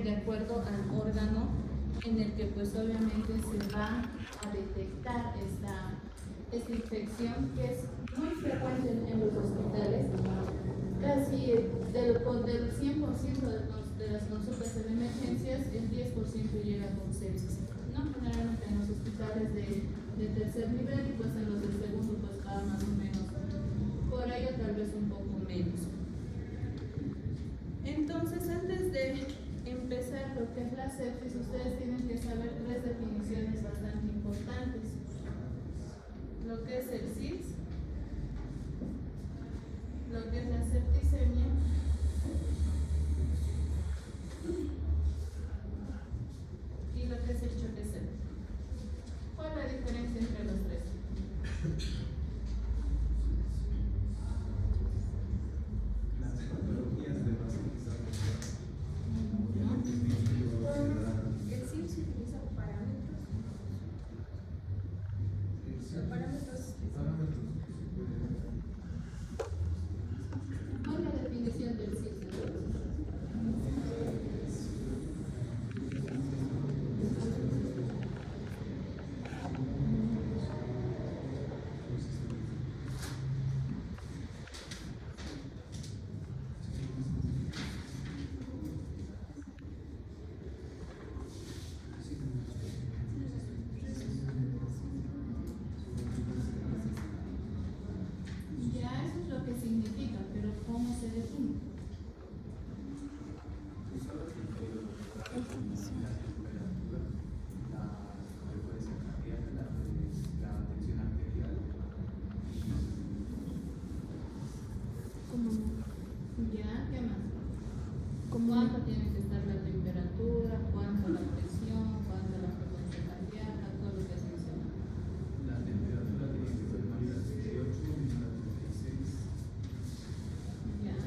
de acuerdo al órgano en el que pues obviamente se va a detectar esta infección, que es muy frecuente en los hospitales. Casi del 100% de las consultas en emergencias, el 10% llega con sepsis, ¿no? Generalmente en los hospitales de tercer nivel, y pues en los de segundo pues va más o menos por ahí, o tal vez un poco menos. Entonces, antes de empezar lo que es la sepsis, ustedes tienen que saber tres definiciones bastante importantes. Lo que es el SIDS, lo que es la septicemia y lo que es el choque séptico. ¿Cuál es la diferencia entre los tres? El SIM se utiliza parámetros. ¿Cuál es la definición del SIDS? Ya, eso es lo que significa, pero ¿cómo se define? Ya, ¿qué más? ¿Cuánto tiene que estar la temperatura? ¿Cuánto la presión? ¿Cuánto la frecuencia cardíaca? Todo lo que has mencionado. La temperatura tiene que ser mayor a 38 y a 36. Ya.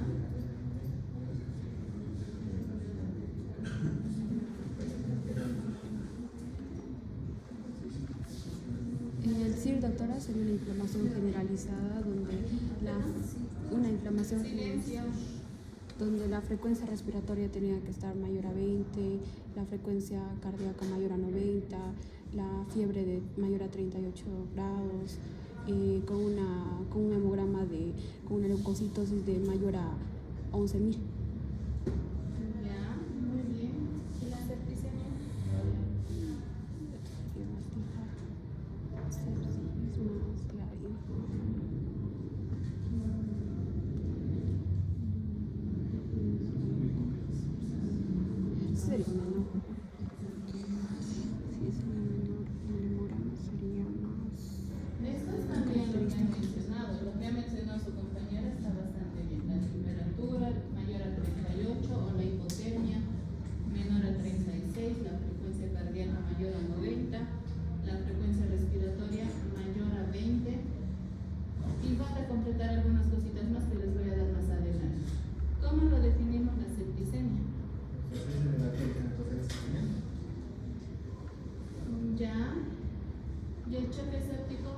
El CIR, doctora, sería una inflamación generalizada una inflamación Silencio. donde la frecuencia respiratoria tenía que estar mayor a 20, la frecuencia cardíaca mayor a 90, la fiebre mayor a 38 grados, con un hemograma con una leucocitosis de mayor a 11.000. Ya, muy bien. ¿Y la septicemia? Sería menor. Si es menor, el hemograma sería más. Esto es también lo que han mencionado. Lo que ha mencionado su compañera está bastante bien. La temperatura mayor a 38 o la hipotermia menor a 36, la frecuencia cardíaca mayor a 90, la frecuencia respiratoria mayor a 20. Y van a completar algunas cositas más que les voy a dar más adelante. ¿Cómo lo definimos la septicemia? Ya. ¿Y el choque séptico?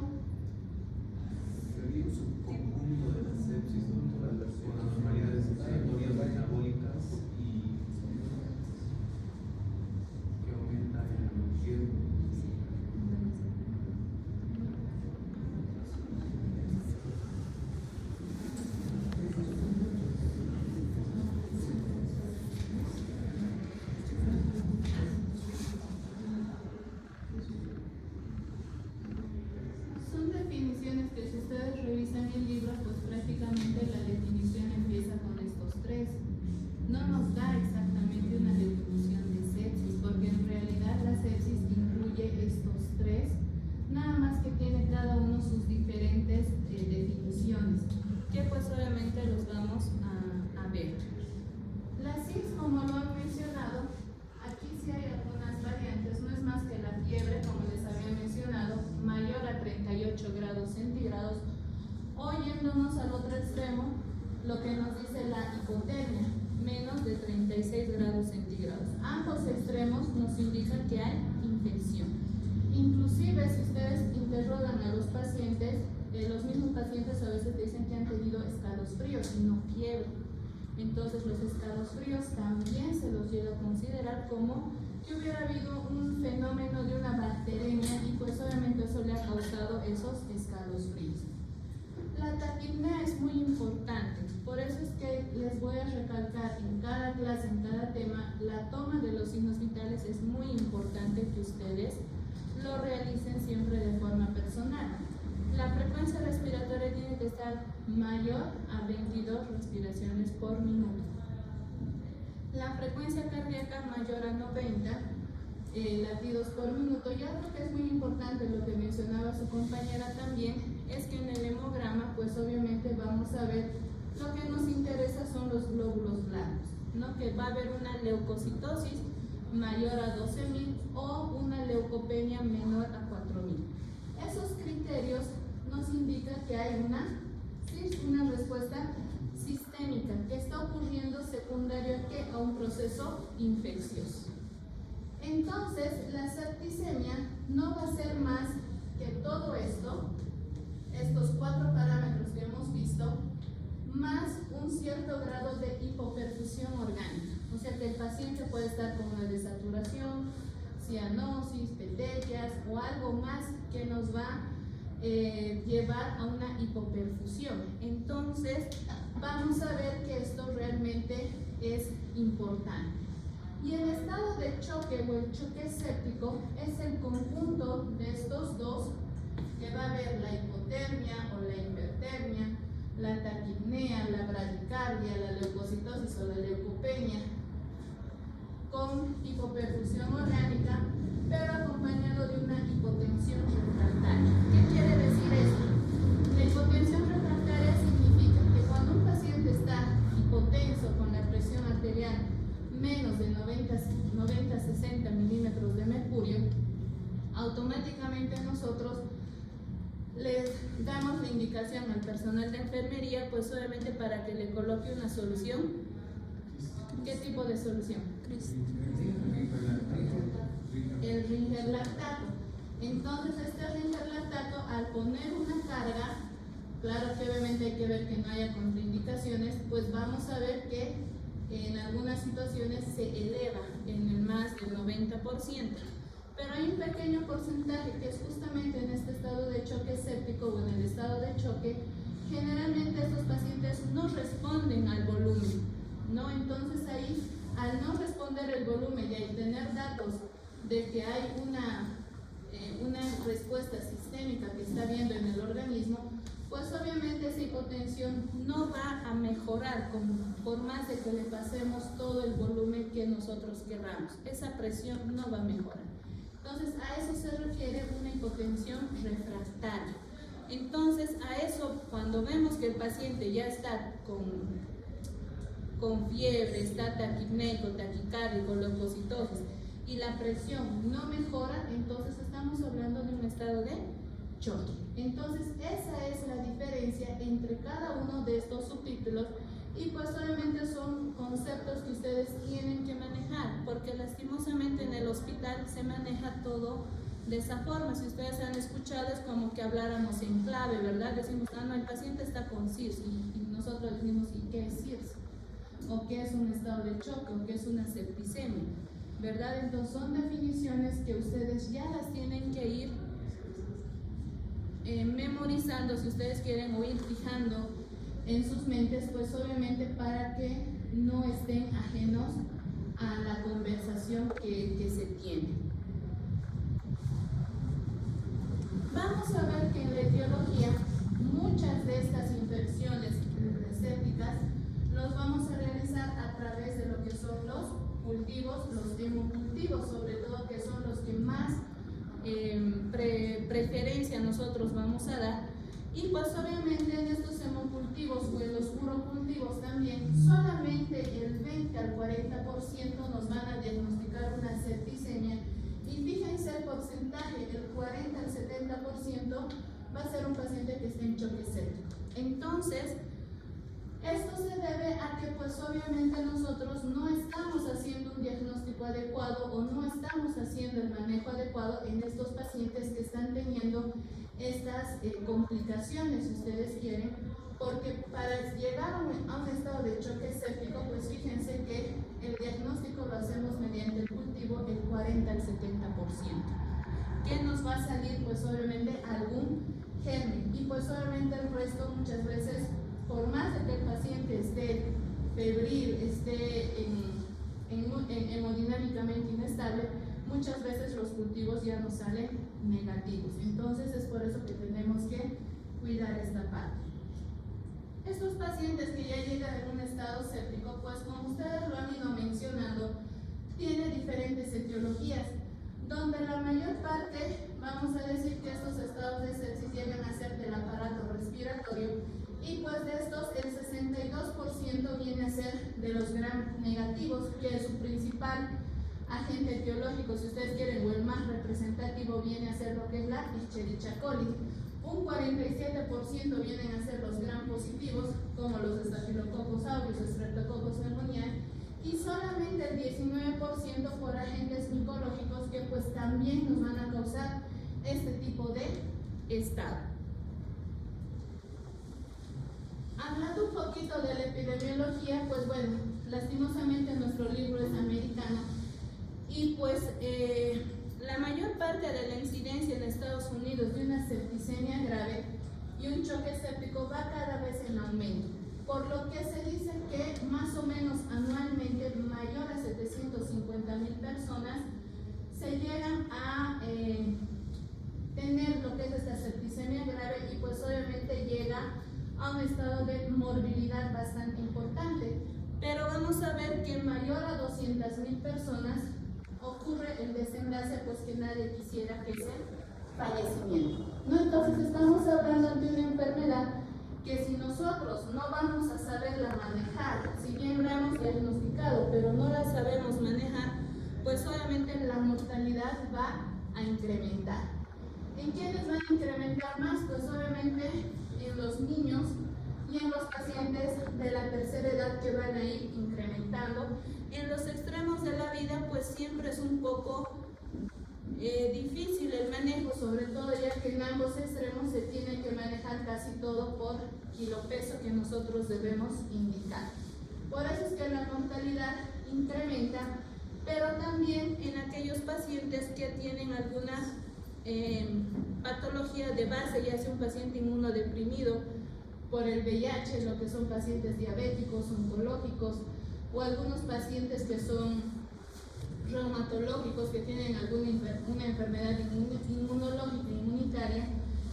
Sería un subconjunto de la sepsis, doctora, con anormalidades respiratorias metabólicas y que aumenta el riesgo. Son definiciones que si ustedes revisan el libro, pues prácticamente la definición empieza con estos tres. No nos da exactamente una definición de sepsis, porque en realidad la sepsis incluye estos tres, nada más que tiene cada uno sus diferentes definiciones, que pues obviamente los vamos a ver. La SIDS, como lo han mencionado, aquí sí hay algunas variantes, no es más que la fiebre, como les había mencionado, mayor a 38 grados centígrados, o yéndonos al otro extremo, lo que nos dice la hipotermia, menos de 36 grados centígrados. Ambos extremos nos indican que hay infección. Inclusive, si ustedes interrogan a los pacientes, los mismos pacientes a veces dicen que han tenido escalofríos y no fiebre. Entonces los escalofríos también se los llega a considerar como que hubiera habido un fenómeno de una bacteremia y pues obviamente eso le ha causado esos escalofríos. La taquipnea es muy importante, por eso es que les voy a recalcar en cada clase, en cada tema, la toma de los signos vitales es muy importante que ustedes lo realicen siempre de forma personal. La frecuencia respiratoria tiene que estar mayor a 22 respiraciones por minuto. La frecuencia cardíaca mayor a 90 latidos por minuto. Y algo que es muy importante, lo que mencionaba su compañera también, es que en el hemograma, pues obviamente vamos a ver, lo que nos interesa son los glóbulos blancos, ¿no? Que va a haber una leucocitosis mayor a 12.000 o una leucopenia menor a 4.000. Esos criterios nos indican que hay una respuesta sistémica que está ocurriendo secundario a un proceso infeccioso. Entonces, la septicemia no va a ser más que todo esto, estos 4 parámetros que hemos visto, más un cierto grado de hipoperfusión orgánica. O sea que el paciente puede estar con una desaturación, cianosis, petecias o algo más que nos va a llevar a una hipoperfusión. Entonces, vamos a ver que esto realmente es importante. Y el estado de choque o el choque séptico es el conjunto de estos dos, que va a haber la hipotermia o la hipertermia, la taquipnea, la bradicardia, la leucocitosis o la leucopenia, con hipoperfusión orgánica, pero acompañado de una hipotensión refractaria. ¿Qué quiere decir esto? La hipotensión refractaria significa que cuando un paciente está hipotenso con la presión arterial menos de 90-60 milímetros de mercurio, automáticamente nosotros les damos la indicación al personal de enfermería, pues obviamente para que le coloque una solución. ¿Qué tipo de solución? El ringerlactato. Entonces este ringerlactato, al poner una carga, claro que obviamente hay que ver que no haya contraindicaciones, pues vamos a ver que en algunas situaciones se eleva en el más del 90%. Pero hay un pequeño porcentaje que es justamente en este estado de choque séptico o en el estado de choque, generalmente estos pacientes no responden al volumen, ¿no? Entonces ahí, al no responder el volumen y al tener datos de que hay una respuesta sistémica que está habiendo en el organismo, pues obviamente esa hipotensión no va a mejorar por más de que le pasemos todo el volumen que nosotros querramos. Esa presión no va a mejorar. Entonces, a eso se refiere una hipotensión refractaria. Entonces, a eso, cuando vemos que el paciente ya está con fiebre, está taquipneico, taquicárdico, leucocitosis, y la presión no mejora, entonces estamos hablando de un estado de choque. Entonces, esa es la diferencia entre cada uno de estos subtítulos. Y pues obviamente son conceptos que ustedes tienen que manejar, porque lastimosamente en el hospital se maneja todo de esa forma. Si ustedes han escuchado, es como que habláramos en clave, ¿verdad? Decimos, no, el paciente está con CIRS, y nosotros decimos, ¿y qué es CIRS? ¿O qué es un estado de choque? ¿O qué es una septicemia? ¿Verdad? Entonces son definiciones que ustedes ya las tienen que ir memorizando, si ustedes quieren, o ir fijando en sus mentes, pues obviamente para que no estén ajenos a la conversación que se tiene. Vamos a ver que en la etiología muchas de estas infecciones sépticas los vamos a realizar a través de lo que son los cultivos, los hemocultivos, sobre todo, que son los que más preferencia nosotros vamos a dar. Y pues obviamente en estos hemocultivos o en los urocultivos también solamente el 20 al 40% nos van a diagnosticar una septicemia, y fíjense el porcentaje, el 40 al 70% va a ser un paciente que esté en choque séptico. Entonces, esto se debe a que pues obviamente nosotros no estamos haciendo un diagnóstico adecuado o no estamos haciendo el manejo adecuado en estos pacientes que están teniendo estas complicaciones, si ustedes quieren, porque para llegar a un estado de choque séptico pues obviamente algún germen. Y pues obviamente el resto muchas veces, por más de que el paciente esté febril, esté hemodinámicamente inestable, muchas veces los cultivos ya no salen negativos. Entonces es por eso que tenemos que cuidar esta parte. Estos pacientes que ya llegan en un estado séptico, pues como ustedes lo han ido mencionando, tiene diferentes etiologías, donde la mayor parte, vamos a decir que estos estados de sepsis llegan a ser del aparato respiratorio, y pues de estos el 62% viene a ser de los gram negativos, que es su principal agente etiológico, si ustedes quieren, o el más representativo, viene a ser lo que es la Escherichia coli. Un 47% vienen a ser los gram positivos, como los Staphylococcus aureus, Streptococcus pneumoniae, y solamente el 19% por agentes micológicos que pues también nos van a causar este tipo de estado. Hablando un poquito de la epidemiología, pues bueno, lastimosamente nuestro libro es americano y pues la mayor parte de la incidencia en Estados Unidos de una septicemia grave y un choque séptico va cada vez en aumento, por lo que se dice que más o menos anualmente mayor a 750,000 personas se llegan a tener lo que es esta septicemia grave y pues obviamente llega a un estado de morbilidad bastante importante. Pero vamos a ver que mayor a 200,000 personas ocurre el desenlace pues que nadie quisiera, que es el fallecimiento, ¿no? Entonces estamos hablando de una enfermedad que si nosotros no vamos a saberla manejar, si bien la hemos diagnosticado pero no la sabemos manejar, pues obviamente la mortalidad va a incrementar. ¿En quiénes van a incrementar más? Pues obviamente en los niños y en los pacientes de la tercera edad, que van a ir incrementando. En los extremos de la vida pues siempre es un poco difícil el manejo, sobre todo ya que en ambos extremos se tiene que manejar casi todo por kilopeso que nosotros debemos indicar. Por eso es que la mortalidad incrementa, pero también en aquellos pacientes que tienen alguna patología de base, ya sea un paciente inmunodeprimido por el VIH, lo que son pacientes diabéticos, oncológicos, o algunos pacientes que son reumatológicos, que tienen una enfermedad inmunológica, inmunitaria,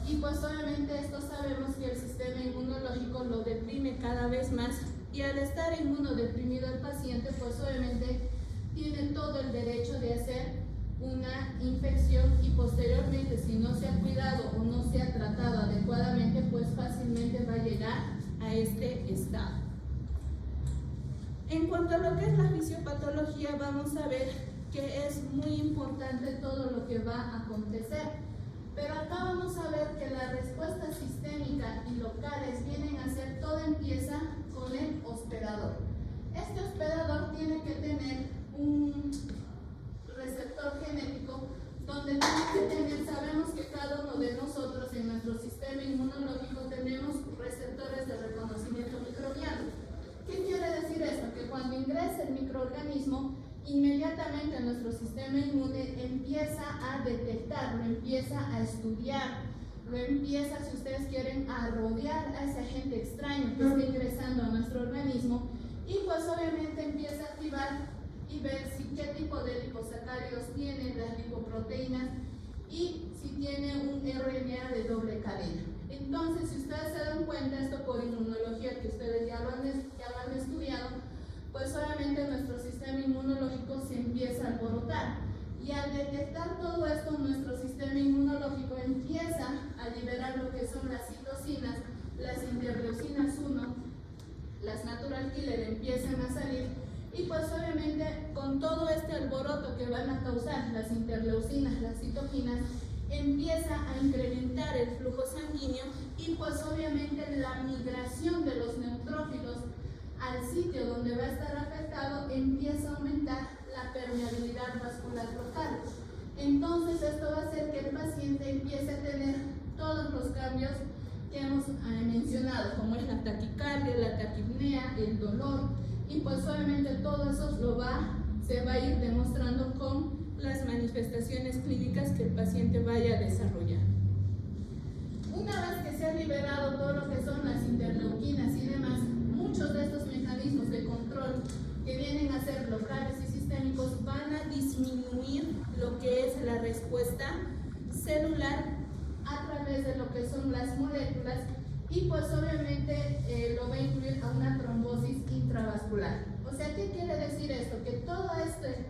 y pues obviamente esto sabemos que el sistema inmunológico lo deprime cada vez más, y al estar inmunodeprimido el paciente pues obviamente tiene todo el derecho de hacer una infección y posteriormente, si no se ha cuidado o no se ha tratado adecuadamente, pues fácilmente va a llegar a este estado. En cuanto a lo que es la fisiopatología, vamos a ver que es muy importante todo lo que va a acontecer, pero acá vamos a ver que la respuesta sistémica y locales vienen a ser, todo empieza con el hospedador. Este hospedador tiene que tener un receptor genético donde tiene que tener, sabemos que cada uno de nosotros en nuestro sistema inmunológico tenemos receptores de reconocimiento microbiano. ¿Qué quiere decir esto? Que cuando ingresa el microorganismo, inmediatamente nuestro sistema inmune empieza a detectar, lo empieza a estudiar, lo empieza, si ustedes quieren, a rodear a ese agente extraño que está ingresando a nuestro organismo, y pues obviamente empieza a activar y ver si qué tipo de liposacáridos tiene, las lipoproteínas, y si tiene un RNA de doble cadena. Entonces, si ustedes se dan cuenta, esto por inmunología, que ustedes ya lo han estudiado, pues obviamente nuestro sistema inmunológico se empieza a alborotar. Y al detectar todo esto, nuestro sistema inmunológico empieza a liberar lo que son las citocinas, las interleucinas 1, las natural killer empiezan a salir. Y pues obviamente con todo este alboroto que van a causar las interleucinas, las citoquinas, empieza a incrementar el flujo sanguíneo y pues obviamente la migración de los neutrófilos al sitio donde va a estar afectado empieza a aumentar la permeabilidad vascular local. Entonces esto va a hacer que el paciente empiece a tener todos los cambios que hemos mencionado, como es la taquicardia, la taquipnea, el dolor, y pues obviamente todo eso se va a ir demostrando con las manifestaciones clínicas que el paciente vaya a desarrollar. Una vez que se ha liberado todo lo que son las interleuquinas y demás, muchos de estos mecanismos de control que vienen a ser locales y sistémicos van a disminuir lo que es la respuesta celular a través de lo que son las moléculas y pues obviamente lo va a incluir a una trombosis intravascular. O sea, ¿qué quiere decir esto? Que todo este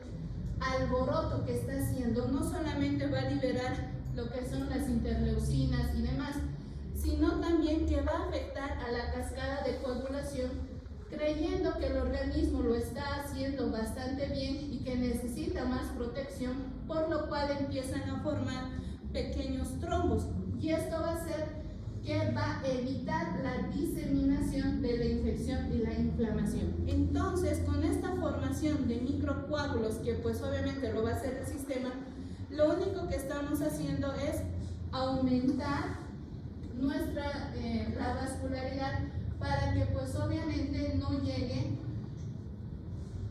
alboroto que está haciendo no solamente va a liberar lo que son las interleucinas y demás, sino también que va a afectar a la cascada de coagulación, creyendo que el organismo lo está haciendo bastante bien y que necesita más protección, por lo cual empiezan a formar pequeños trombos. Y esto va a hacer que va a evitar la diseminación de la infección y la inflamación. Entonces, con esta formación de microcoágulos, que pues obviamente lo va a hacer el sistema, lo único que estamos haciendo es aumentar la vascularidad para que pues obviamente no llegue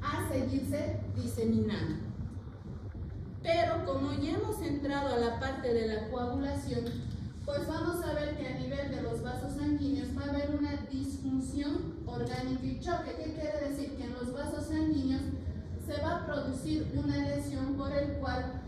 a seguirse diseminando. Pero como ya hemos entrado a la parte de la coagulación, pues vamos a ver que a nivel de los vasos sanguíneos va a haber una disfunción orgánica y choque. ¿Qué quiere decir? Que en los vasos sanguíneos se va a producir una lesión por el cual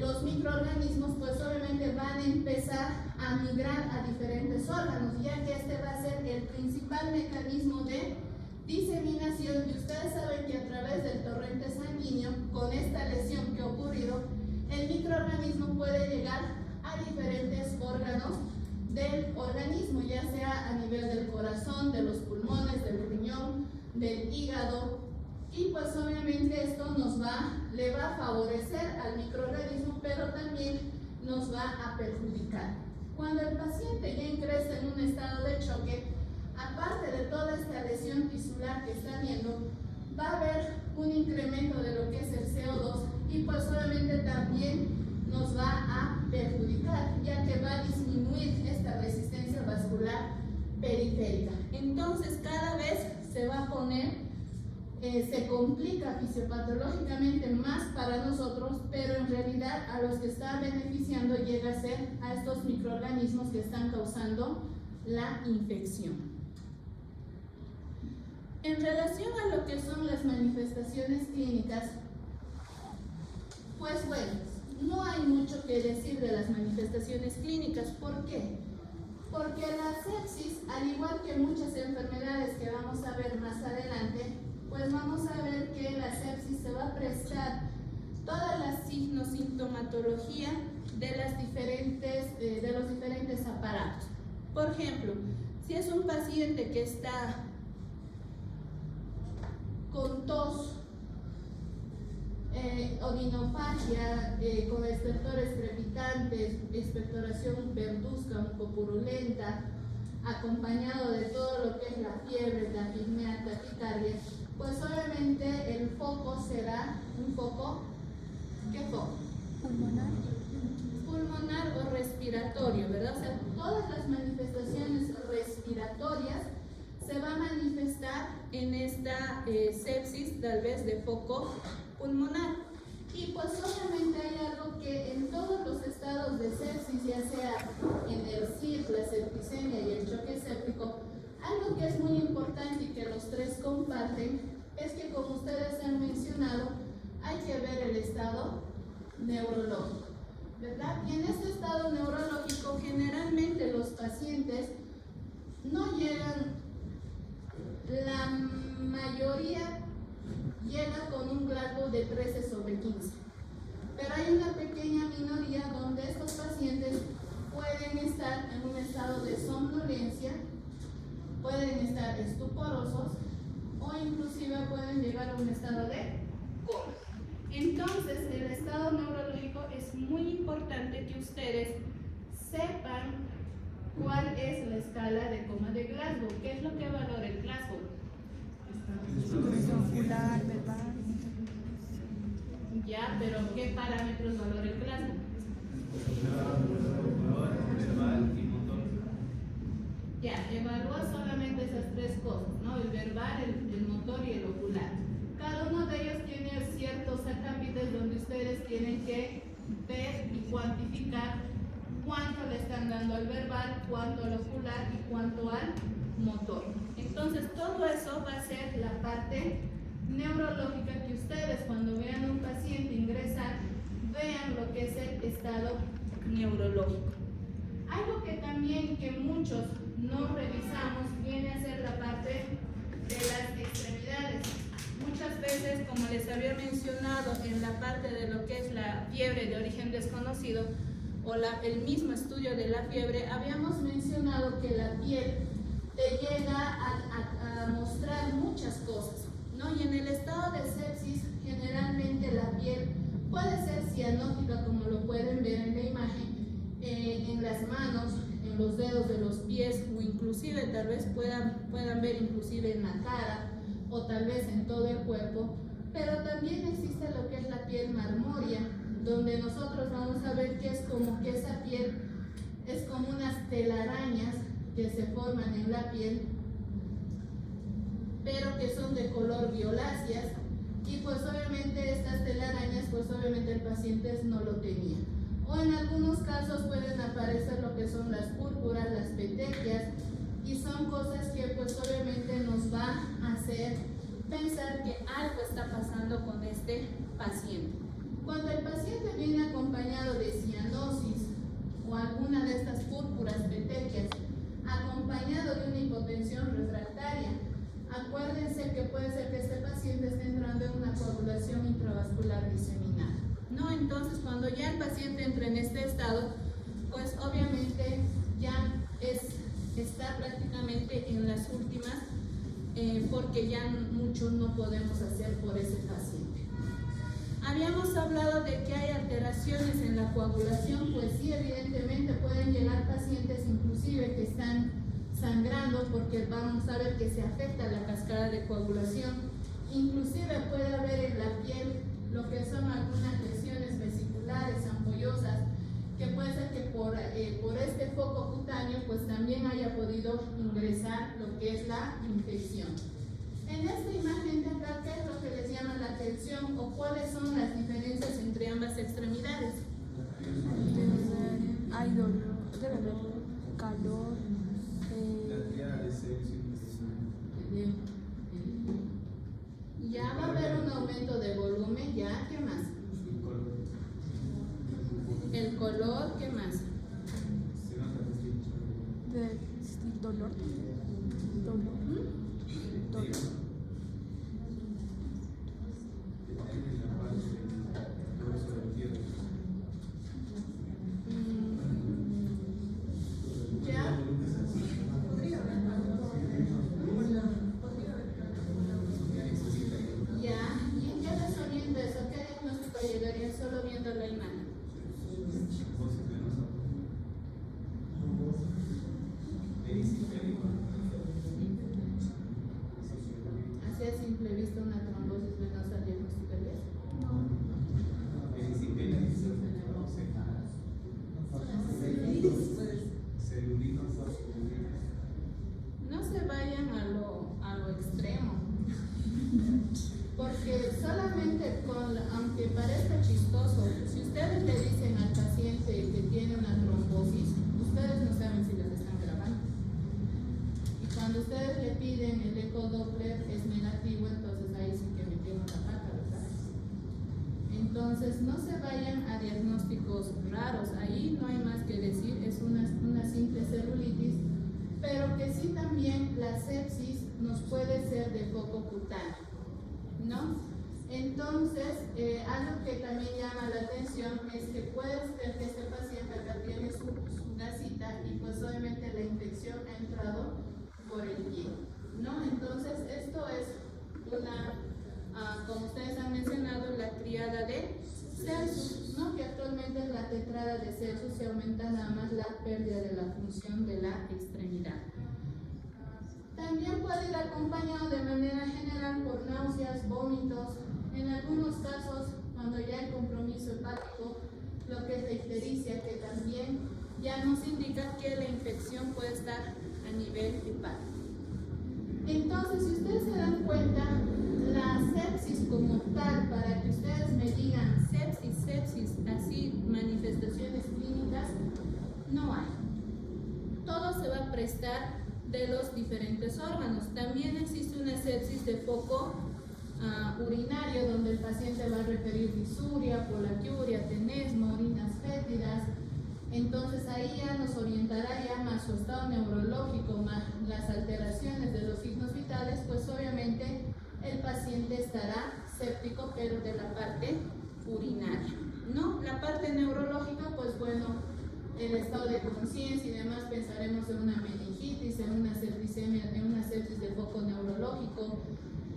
los microorganismos pues obviamente van a empezar a migrar a diferentes órganos, ya que este va a ser el principal mecanismo de diseminación, y ustedes saben que a través del torrente sanguíneo, con esta lesión que ha ocurrido, el microorganismo puede llegar a diferentes órganos del organismo, ya sea a nivel del corazón, de los pulmones, del riñón, del hígado, y pues obviamente esto le va a favorecer al microorganismo, pero también nos va a perjudicar. Cuando el paciente ya ingresa en un estado de choque, aparte de toda esta lesión tisular que está viendo, va a haber un incremento de lo que es el CO2 y pues obviamente también nos va a perjudicar, ya que va a disminuir esta resistencia vascular periférica. Entonces cada vez se va a poner, se complica fisiopatológicamente más para nosotros, pero en realidad a los que está beneficiando llega a ser a estos microorganismos que están causando la infección. En relación a lo que son las manifestaciones clínicas, pues bueno, no hay mucho que decir de las manifestaciones clínicas. ¿Por qué? Porque la sepsis, al igual que muchas enfermedades que vamos a ver más adelante, pues vamos a ver que la sepsis se va a prestar toda la signosintomatología de los diferentes aparatos. Por ejemplo, si es un paciente que está con tos, odinofagia, con estertores crepitantes, expectoración verduzca, mucopurulenta, acompañado de todo lo que es la fiebre, la apnea, taquicardia, pues obviamente el foco será un foco, ¿qué foco? Pulmonar o respiratorio, ¿verdad? O sea, todas las manifestaciones respiratorias se va a manifestar en esta sepsis, tal vez de foco pulmonar. Y pues obviamente hay algo que en todos los estados de sepsis, ya sea en el SIR, la septicemia y el choque séptico, algo que es muy importante y que los tres comparten es que, como ustedes han mencionado, hay que ver el estado neurológico, ¿verdad? Y en este estado neurológico generalmente los pacientes no llegan, la mayoría llega con un Glasgow de 13/15, pero hay una pequeña minoría donde estos pacientes pueden estar en un estado de somnolencia, pueden estar estuporosos o inclusive pueden llegar a un estado de coma. Entonces, el estado neurológico es muy importante que ustedes sepan cuál es la escala de coma de Glasgow. ¿Qué es lo que valora el Glasgow? Ocular, verbal. Ya, pero ¿qué parámetros valora el Glasgow? Verbal y motor. Ya, evalúa solamente esas tres cosas, ¿no? El verbal, el motor y el ocular. Cada uno de ellos tiene ciertos acápites donde están dando al verbal, cuánto al ocular y cuánto al motor. Entonces todo eso va a ser la parte neurológica que ustedes cuando vean a un paciente ingresar, vean lo que es el estado neurológico. Algo que también que muchos no revisamos viene a ser la parte de las extremidades. Muchas veces, como les había mencionado en la parte de lo que es la fiebre de origen desconocido o el mismo estudio de la fiebre, habíamos mencionado que la piel te llega a mostrar muchas cosas, ¿no? Y en el estado de sepsis, generalmente la piel puede ser cianótica, como lo pueden ver en la imagen, en las manos, en los dedos de los pies, o inclusive tal vez puedan ver inclusive en la cara, o tal vez en todo el cuerpo. Pero también existe lo que es la piel marmórea, donde nosotros vamos a ver que es como que esa piel es como unas telarañas que se forman en la piel, pero que son de color violáceas, y pues obviamente estas telarañas, pues obviamente el paciente no lo tenía. O en algunos casos pueden aparecer lo que son las púrpuras, las petequias, y son cosas que pues obviamente nos va a hacer pensar que algo está pasando con este paciente. Cuando el paciente viene acompañado de cianosis o alguna de estas púrpuras, petequias, acompañado de una hipotensión refractaria, acuérdense que puede ser que este paciente esté entrando en una coagulación intravascular diseminada, ¿no? Entonces, cuando ya el paciente entra en este estado, pues obviamente ya está prácticamente en las últimas, porque ya mucho no podemos hacer por ese paciente. Habíamos hablado de que hay alteraciones en la coagulación, pues sí, evidentemente pueden llegar pacientes inclusive que están sangrando, porque vamos a ver que se afecta la cascada de coagulación. Inclusive puede haber en la piel lo que son algunas lesiones vesiculares, ampollosas, que puede ser que por este foco cutáneo pues también haya podido ingresar lo que es la infección. En esta imagen de acá, ¿qué es lo que les llama la atención o cuáles son las diferencias entre ambas extremidades? Hay dolor, debe haber calor. Ya va a haber un aumento de volumen, ya, ¿qué más? El color, ¿qué más? Dolor. Solo viendo la imagen. Así a simple vista una trombosis venosa diagnosticaría. No se vayan a lo extremo. Porque solamente aunque parezca chistoso, si ustedes le dicen al paciente que tiene una trombosis, ustedes no saben si les están grabando. Y cuando ustedes le piden el eco Doppler es negativo, entonces ahí sí que metieron la pata, ¿verdad? Entonces no se vayan a diagnósticos raros, ahí no hay más que decir, es una simple celulitis, pero que sí también la sepsis nos puede ser de foco cutáneo, ¿no? Entonces, algo que también llama la atención es que puede ser que este paciente acá tiene su gasita y pues obviamente la infección ha entrado por el pie, ¿no? Entonces, esto es como ustedes han mencionado, la tríada de Celsus, ¿no? Que actualmente es la tetrada de Celsus, se aumenta nada más la pérdida de la función de la extremidad. También puede ir acompañado de manera general por náuseas, vómitos, en algunos casos cuando ya hay compromiso hepático, lo que es la ictericia, que también ya nos indica que la infección puede estar a nivel hepático. Entonces, si ustedes se dan cuenta, la sepsis como tal, para que ustedes me digan sepsis, así manifestaciones clínicas, no hay. de los diferentes órganos. También existe una sepsis de foco urinario, donde el paciente va a referir disuria, polaquiuria, tenesmo, orinas fétidas. Entonces ahí ya nos orientará ya más su estado neurológico, más las alteraciones de los signos vitales, pues obviamente el paciente estará séptico, pero de la parte urinaria, ¿no? La parte neurológica, pues bueno, el estado de conciencia y demás, pensaremos en una meningitis, en una septicemia, en una sepsis de foco neurológico,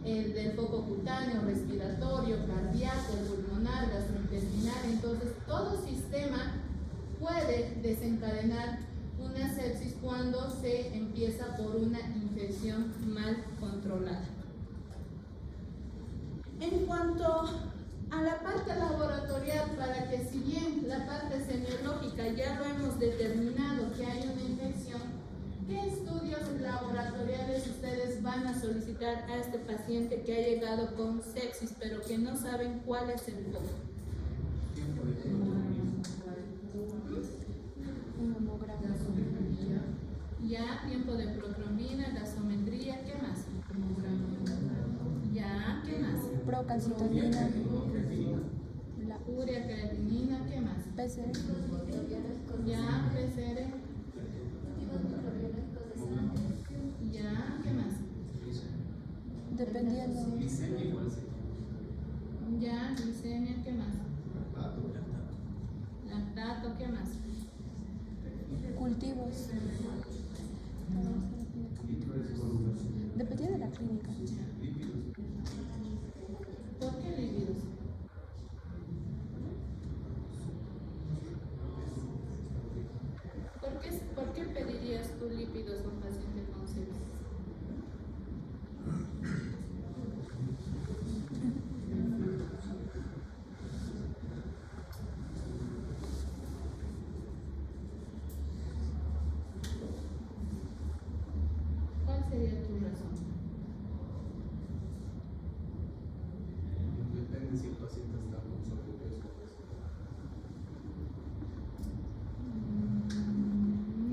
el del foco cutáneo, respiratorio, cardíaco, pulmonar, gastrointestinal. Entonces todo sistema puede desencadenar una sepsis cuando se empieza por una infección mal controlada. En cuanto a la parte laboratorial, para que si bien la parte semiológica ya lo hemos determinado que hay una infección, ¿qué estudios laboratoriales ustedes van a solicitar a este paciente que ha llegado con sepsis pero que no saben cuál es el foco? Ya, tiempo de procrombina, gasometría, ¿qué más? Ya, ¿qué más? Procalcitonina, La urea, creatinina, ¿qué más? PCR, Ya, PCR. Ya, ¿qué más? dependiendo. Ya, glicemia, ¿qué más? Lactato, ¿qué más? Cultivos. Dependía de la clínica. ¿Por qué lípidos? ¿Por qué pedirías tú lípidos a un paciente con sepsis? ¿Cuál sería tu razón? Depende si el paciente está con sobrepeso.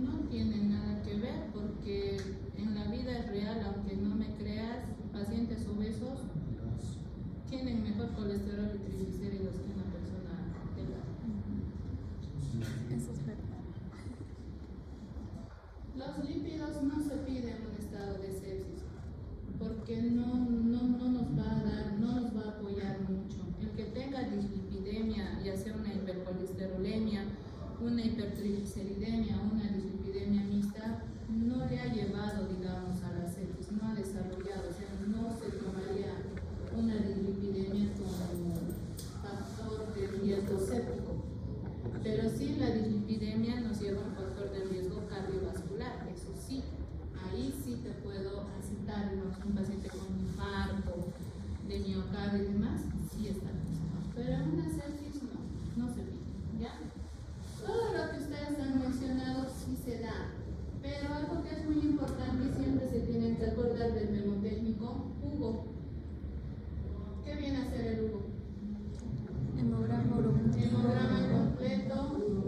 No tiene nada que ver, porque en la vida real, aunque no me creas, pacientes obesos tienen mejor colesterol y triglicéridos que una persona delgada. Eso es verdad. Los lípidos no se piden en un estado de sepsis, porque no nos va a dar, no nos va a apoyar mucho. El que tenga dislipidemia, ya sea una hipercolesterolemia, una hipertrigliceridemia, una dislipidemia mixta, no le ha llevado, digamos, a la sepsis, no ha desarrollado, o sea, no se tomaría una dislipidemia como factor de riesgo séptico. Pero sí, la dislipidemia nos lleva a un factor de riesgo cardiovascular, eso sí, ahí sí te puedo citar, digamos, un paciente con infarto de miocardio y demás, sí está relacionado. Pero en una sepsis no se pide, ¿ya? Todo lo que ustedes han mencionado sí se da, pero algo que es muy importante y siempre se tienen que acordar del mnemotécnico, Hugo. ¿Qué viene a ser el Hugo? Hemograma urográfico. Hemograma completo,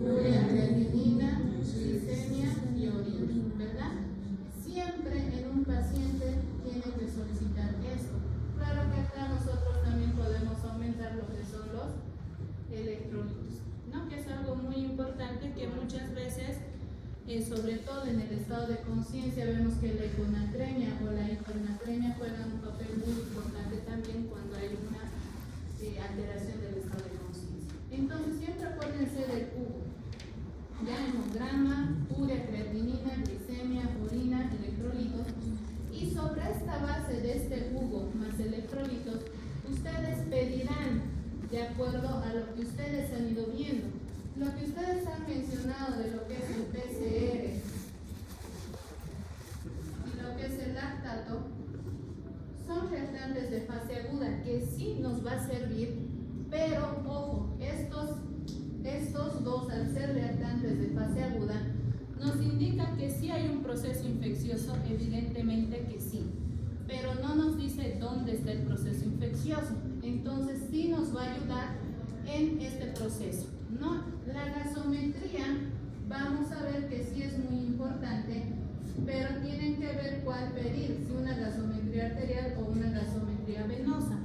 urea, creatinina, glicemia y orina, ¿verdad? Siempre en un paciente tiene que solicitar esto. Claro que acá nosotros también podemos aumentar lo que son los electrolitos, ¿no? Que es algo muy importante que muchas veces, sobre todo en el estado de conciencia, vemos que la hiponatremia o la hipernatremia juegan un papel muy importante también cuando hay una alteración del estado de conciencia. Entonces siempre acuérdense del Hugo. Ya hemograma, urea, creatinina, glicemia, orina, electrolitos. Y sobre esta base de este Hugo más electrolitos, ustedes pedirán, de acuerdo a lo que ustedes han ido viendo, lo que ustedes han mencionado de lo que es el PCR y lo que es el lactato, son reactantes de fase aguda que sí nos va a servir, pero ojo, estos dos, al ser reactantes de fase aguda, nos indica que sí hay un proceso infeccioso, evidentemente que sí, pero no nos dice dónde está el proceso infeccioso. Entonces sí nos va a ayudar en este proceso, ¿no? La gasometría, vamos a ver que sí es muy importante pero tienen que ver cuál pedir, si una gasometría arterial o una gasometría venosa.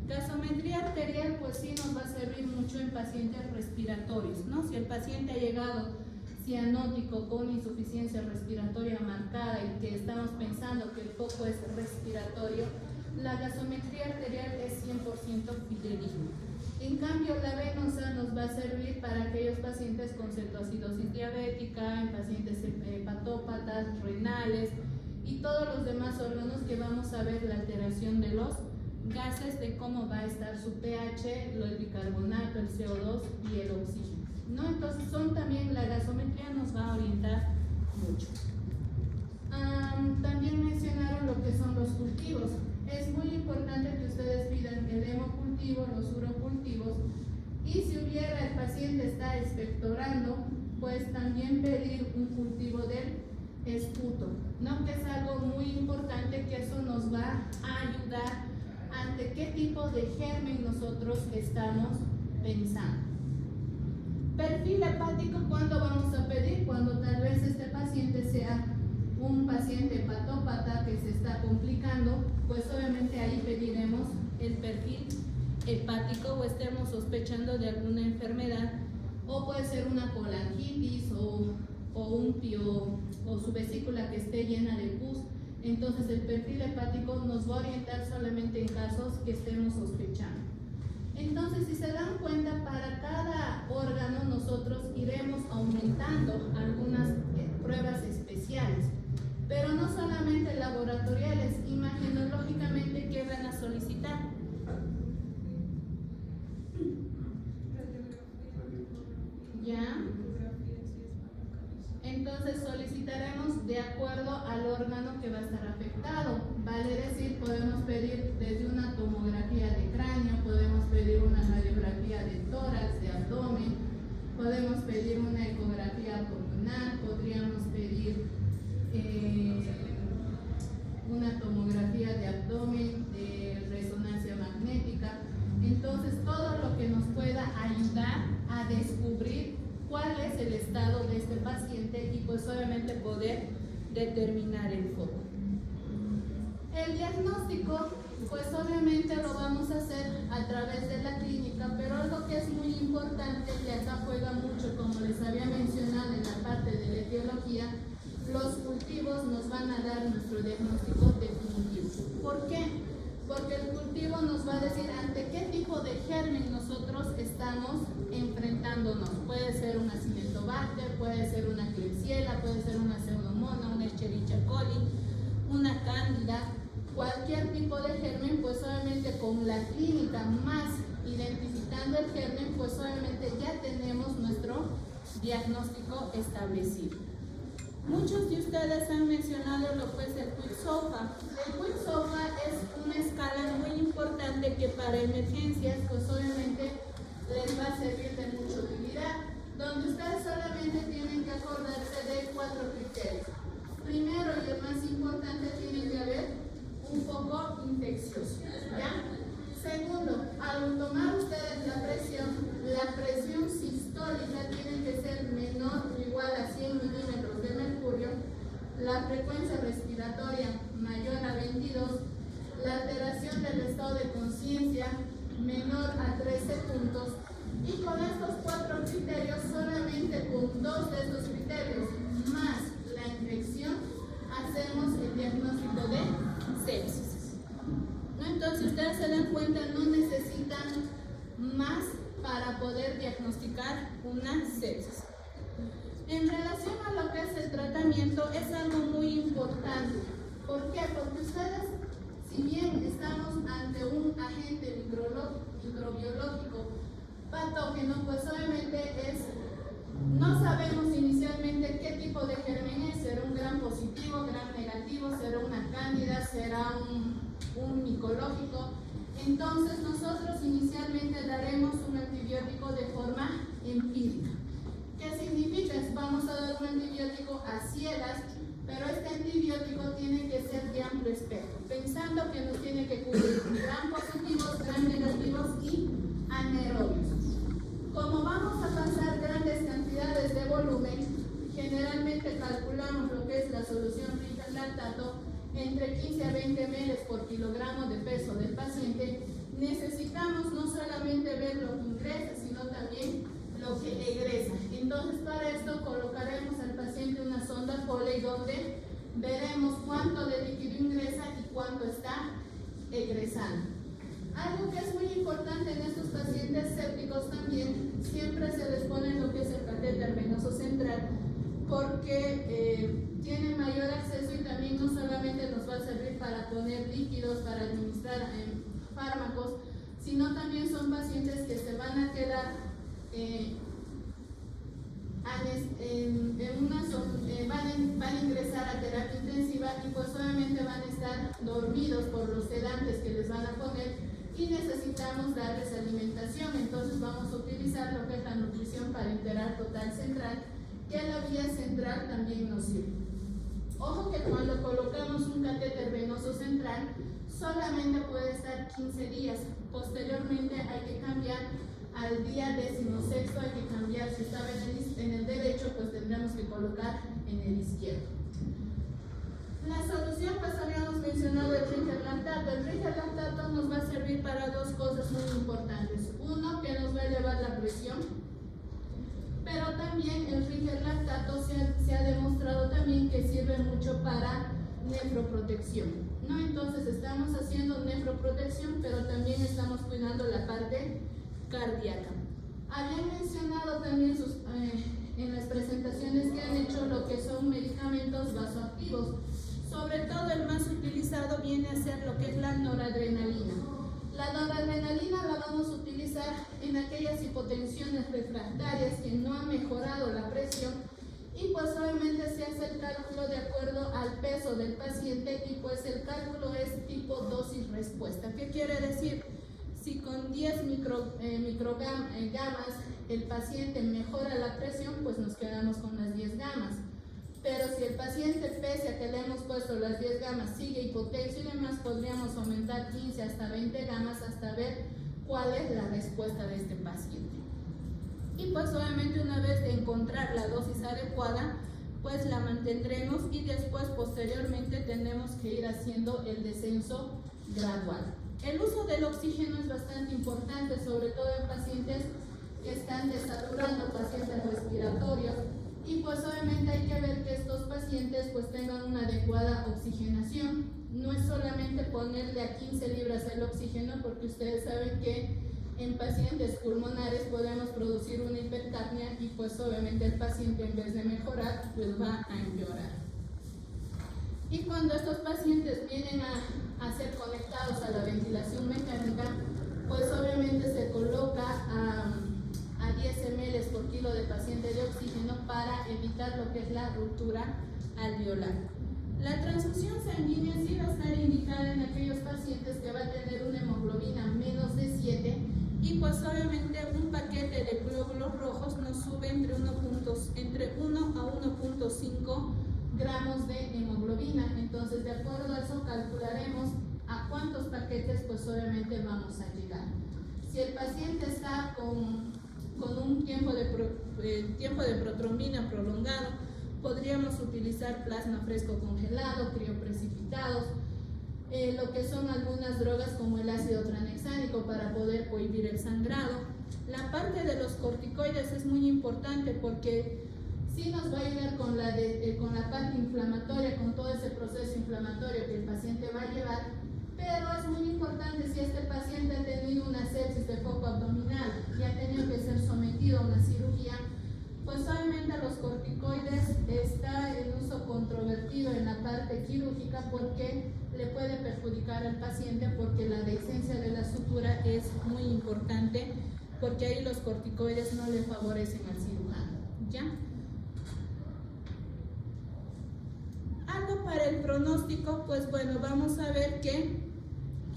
Gasometría arterial pues sí nos va a servir mucho en pacientes respiratorios, ¿no? Si el paciente ha llegado cianótico con insuficiencia respiratoria marcada y que estamos pensando que el foco es respiratorio, la gasometría arterial es 100% fidedigna. En cambio, la venosa nos va a servir para aquellos pacientes con cetoacidosis diabética, en pacientes hepatópatas, renales y todos los demás órganos que vamos a ver la alteración de los gases, de cómo va a estar su pH, el bicarbonato, el CO2 y el oxígeno, ¿no? Entonces también la gasometría nos va a orientar mucho. También mencionaron lo que son los cultivos. Es muy importante que ustedes pidan el hemocultivo, los urocultivos, y si hubiera, el paciente está expectorando, pues también pedir un cultivo del esputo, ¿no? Que es algo muy importante, que eso nos va a ayudar ante qué tipo de germen nosotros estamos pensando. Perfil hepático, ¿cuándo vamos a pedir? Cuando tal vez este paciente sea un paciente hepatópata que se está complicando, pues obviamente ahí pediremos el perfil hepático o estemos sospechando de alguna enfermedad, o puede ser una colangitis o un pio o su vesícula que esté llena de pus. Entonces el perfil hepático nos va a orientar solamente en casos que estemos sospechando. Entonces, si se dan cuenta, para cada órgano nosotros iremos aumentando algunas pruebas especiales, pero no solamente laboratoriales, imagenológicamente, ¿qué van a solicitar? ¿Ya? Entonces solicitaremos de acuerdo al órgano que va a estar afectado. Vale decir, podemos pedir desde una tomografía de cráneo, podemos pedir una radiografía de tórax, de abdomen, podemos pedir una ecografía abdominal, podríamos pedir una tomografía de abdomen, de resonancia magnética. Entonces, todo lo que nos pueda ayudar a descubrir cuál es el estado de este paciente y pues obviamente poder determinar el foco. El diagnóstico, pues obviamente lo vamos a hacer a través de la clínica, pero algo que es muy importante, que acá juega mucho, como les había mencionado en la parte de la etiología, los cultivos nos van a dar nuestro diagnóstico definitivo. ¿Por qué? Porque el cultivo nos va a decir ante qué tipo de germen nosotros estamos enfrentándonos. Puede ser una Acinetobacter, puede ser una Klebsiella, puede ser una Pseudomonas, una Escherichia coli, una Cándida, cualquier tipo de germen, pues obviamente con la clínica más identificando el germen, pues obviamente ya tenemos nuestro diagnóstico establecido. Muchos de ustedes han mencionado lo que es el Quiksilver. El Quiksilver es una escala muy importante que para emergencias, pues obviamente les va a servir de mucha utilidad, donde ustedes solamente tienen que acordarse de 4 criterios. Primero, y el más importante, tiene que haber un foco infeccioso, ¿ya? Segundo, al tomar ustedes la presión sistólica tiene que ser menor o igual a 100 milímetros de mercurio, la frecuencia respiratoria mayor a 22, la alteración del estado de conciencia menor a 13 puntos, y con estos 4 criterios, solamente con 2 de estos criterios más la infección, hacemos el diagnóstico de sepsis. ¿No? Entonces ustedes se dan cuenta, no necesitan más para poder diagnosticar una sepsis. En relación a lo que es el tratamiento, es algo muy importante. ¿Por qué? Porque ustedes, si bien estamos ante un agente microbiológico patógeno, pues obviamente no sabemos inicialmente qué tipo de germen es. ¿Será un gram positivo, gram negativo? ¿Será una cándida? ¿Será un micológico? Entonces nosotros inicialmente daremos un antibiótico de forma empírica. ¿Qué significa? Vamos a dar un antibiótico a ciegas, pero este antibiótico tiene que ser de amplio espectro, pensando que nos tiene que cubrir gram positivos, gram negativos y anaerobios. Como vamos a pasar grandes cantidades de volumen, generalmente calculamos lo que es la solución entre 15 a 20 ml por kilogramo de peso del paciente, necesitamos no solamente ver lo que ingresa, sino también lo que egresa. Entonces, para esto colocaremos al paciente una sonda Foley donde veremos cuánto de líquido ingresa y cuánto está egresando. Algo que es muy importante en estos pacientes sépticos también, siempre se les pone lo que es el catéter venoso central, porque tiene mayor acceso y también no solamente nos va a servir para poner líquidos, para administrar fármacos, sino también son pacientes que se van a quedar van a ingresar a terapia intensiva y pues obviamente van a estar dormidos por los sedantes que les van a poner y necesitamos darles alimentación. Entonces vamos a utilizar lo que es la nutrición parenteral total central, que la vía central también nos sirve. Ojo que cuando colocamos un catéter venoso central solamente puede estar 15 días, posteriormente hay que cambiar al día 16º, hay que cambiar. Si estaba en el derecho, pues tendremos que colocar en el izquierdo. La solución, pues habíamos mencionado el rigerlactato. El rigerlactato nos va a servir para dos cosas muy importantes. Uno, que nos va a elevar la presión, pero también el rigerlactato se ha demostrado también que sirve mucho para nefroprotección, ¿no? Entonces estamos haciendo nefroprotección, pero también estamos cuidando la parte cardíaca. Habían mencionado también en las presentaciones que han hecho lo que son medicamentos vasoactivos. Sobre todo el más utilizado viene a ser lo que es la noradrenalina. La noradrenalina la vamos a utilizar en aquellas hipotensiones refractarias que no han mejorado la presión y pues obviamente se hace el cálculo de acuerdo al peso del paciente y pues el cálculo es tipo dosis respuesta. ¿Qué quiere decir? Si con 10 microgamas el paciente mejora la presión, pues nos quedamos con las 10 gamas. Pero si el paciente, pese a que le hemos puesto las 10 gamas, sigue hipotenso y demás, podríamos aumentar 15 hasta 20 gamas hasta ver cuál es la respuesta de este paciente. Y pues obviamente una vez de encontrar la dosis adecuada, pues la mantendremos y después posteriormente tendremos que ir haciendo el descenso gradual. El uso del oxígeno es bastante importante, sobre todo en pacientes que están desaturando, pacientes respiratorios, y pues obviamente hay que ver que estos pacientes pues tengan una adecuada oxigenación. No es solamente ponerle a 15 libras el oxígeno, porque ustedes saben que en pacientes pulmonares podemos producir una hipercapnia y pues obviamente el paciente en vez de mejorar pues va a empeorar. Y cuando estos pacientes vienen a ser conectados a la ventilación mecánica, pues obviamente se coloca a 10 ml por kilo de paciente de oxígeno para evitar lo que es la ruptura alveolar. La transfusión sanguínea sí va a estar indicada en aquellos pacientes que va a tener una hemoglobina menos de 7 y pues obviamente un paquete de glóbulos rojos nos sube entre 1 a 1.5 gramos de hemoglobina. Entonces, de acuerdo a eso, calcularemos a cuántos paquetes pues obviamente vamos a llegar. Si el paciente está con un tiempo de protrombina prolongado, podríamos utilizar plasma fresco congelado, crioprecipitados, lo que son algunas drogas como el ácido tranexámico para poder cohibir el sangrado. La parte de los corticoides es muy importante porque sí nos va a ayudar con la parte inflamatoria, con todo ese proceso inflamatorio que el paciente va a llevar, pero es muy importante si este paciente ha tenido una sepsis de foco abdominal y ha tenido que ser sometido a una cirugía, pues obviamente los corticoides está en uso controvertido en la parte quirúrgica porque le puede perjudicar al paciente, porque la adherencia de la sutura es muy importante, porque ahí los corticoides no le favorecen al cirujano, ¿ya? Algo para el pronóstico, pues bueno, vamos a ver que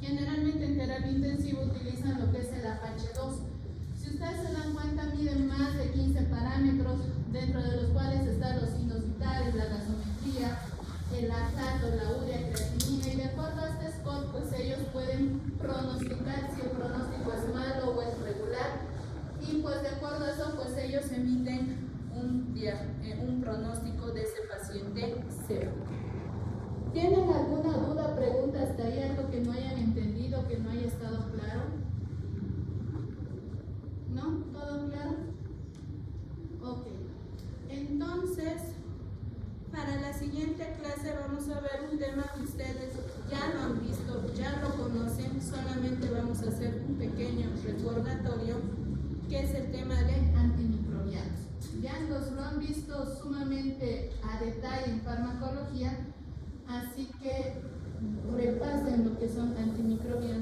generalmente en terapia intensiva utilizan lo que es el Apache 2. Si ustedes se dan cuenta, miden más de 15 parámetros, dentro de los cuales están los signos vitales, la gasometría, el lactato, la urea, creatinina, y de acuerdo a este score, pues ellos pueden pronosticar si el pronóstico es malo o es regular, y pues de acuerdo a eso, pues ellos emiten un pronóstico de ese paciente séptico. ¿Tienen alguna duda, pregunta hasta ahí, algo que no hayan entendido, que no haya estado claro? ¿No? ¿Todo claro? Ok. Entonces, para la siguiente clase vamos a ver un tema que ustedes ya lo han visto, ya lo conocen, solamente vamos a hacer un pequeño recordatorio, que es el tema de antimicrobianos. Ya lo han visto sumamente a detalle en farmacología, así que repasen lo que son antimicrobianos.